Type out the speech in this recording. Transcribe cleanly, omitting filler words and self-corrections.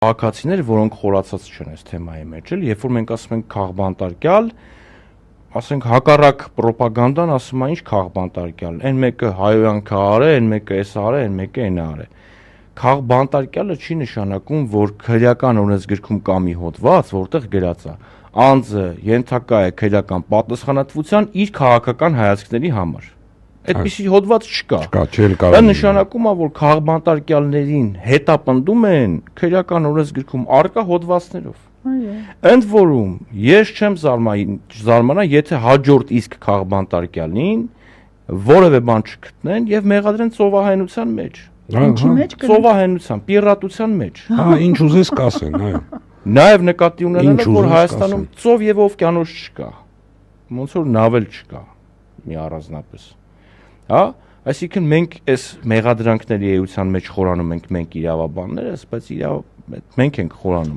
Քաղաքացիներ, որոնք խորացած չեն այս թեմայի մեջ, էլ երբ որ մենք ասում ենք քաղբանտարկյալ, ասենք հակառակ ռոպագանդան ասում է ինչ քաղբանտարկյալ, այն մեկը հայոյան քար է, այն մեկը էս արը, այն մեկը այն արը։ Քաղբանտարկյալը չի նշանակում, որ քրեական օրենսգրքում կա մի հոդված, որտեղ գրած է անձը ենթակա է քրեական պատասխանատվության իր քաղաքական հայացքների համար։ Այդպիսի հոդված չկա։ Դա նշանակում է, որ քաղբանտարկյալներին հետապնդում են քրեական օրենսգրքում առկա հոդվածներով։ Ընդ որում, ես չեմ զարմանա, եթե հաջորդ իսկ քաղբանտարկյալին որևէ բան չգտնեն եւ մեղադրեն ծովահենության մեջ։ Ինչի մեջ կգտնեն։ Ծովահենության, պիրատության մեջ։ Հա, ինչ ուզես կասեն, այո։ Նաեւ նկատի ունենալով, որ Հայաստանում ծով եւ օվկիանոս չկա։ Ոնց որ նավել չկա մի առանձնապես։ Հա, այսինքն մենք այս մեղադրանքների էության մեջ խորանում ենք մենք իրավաբաններս, բայց մենք ենք խորանում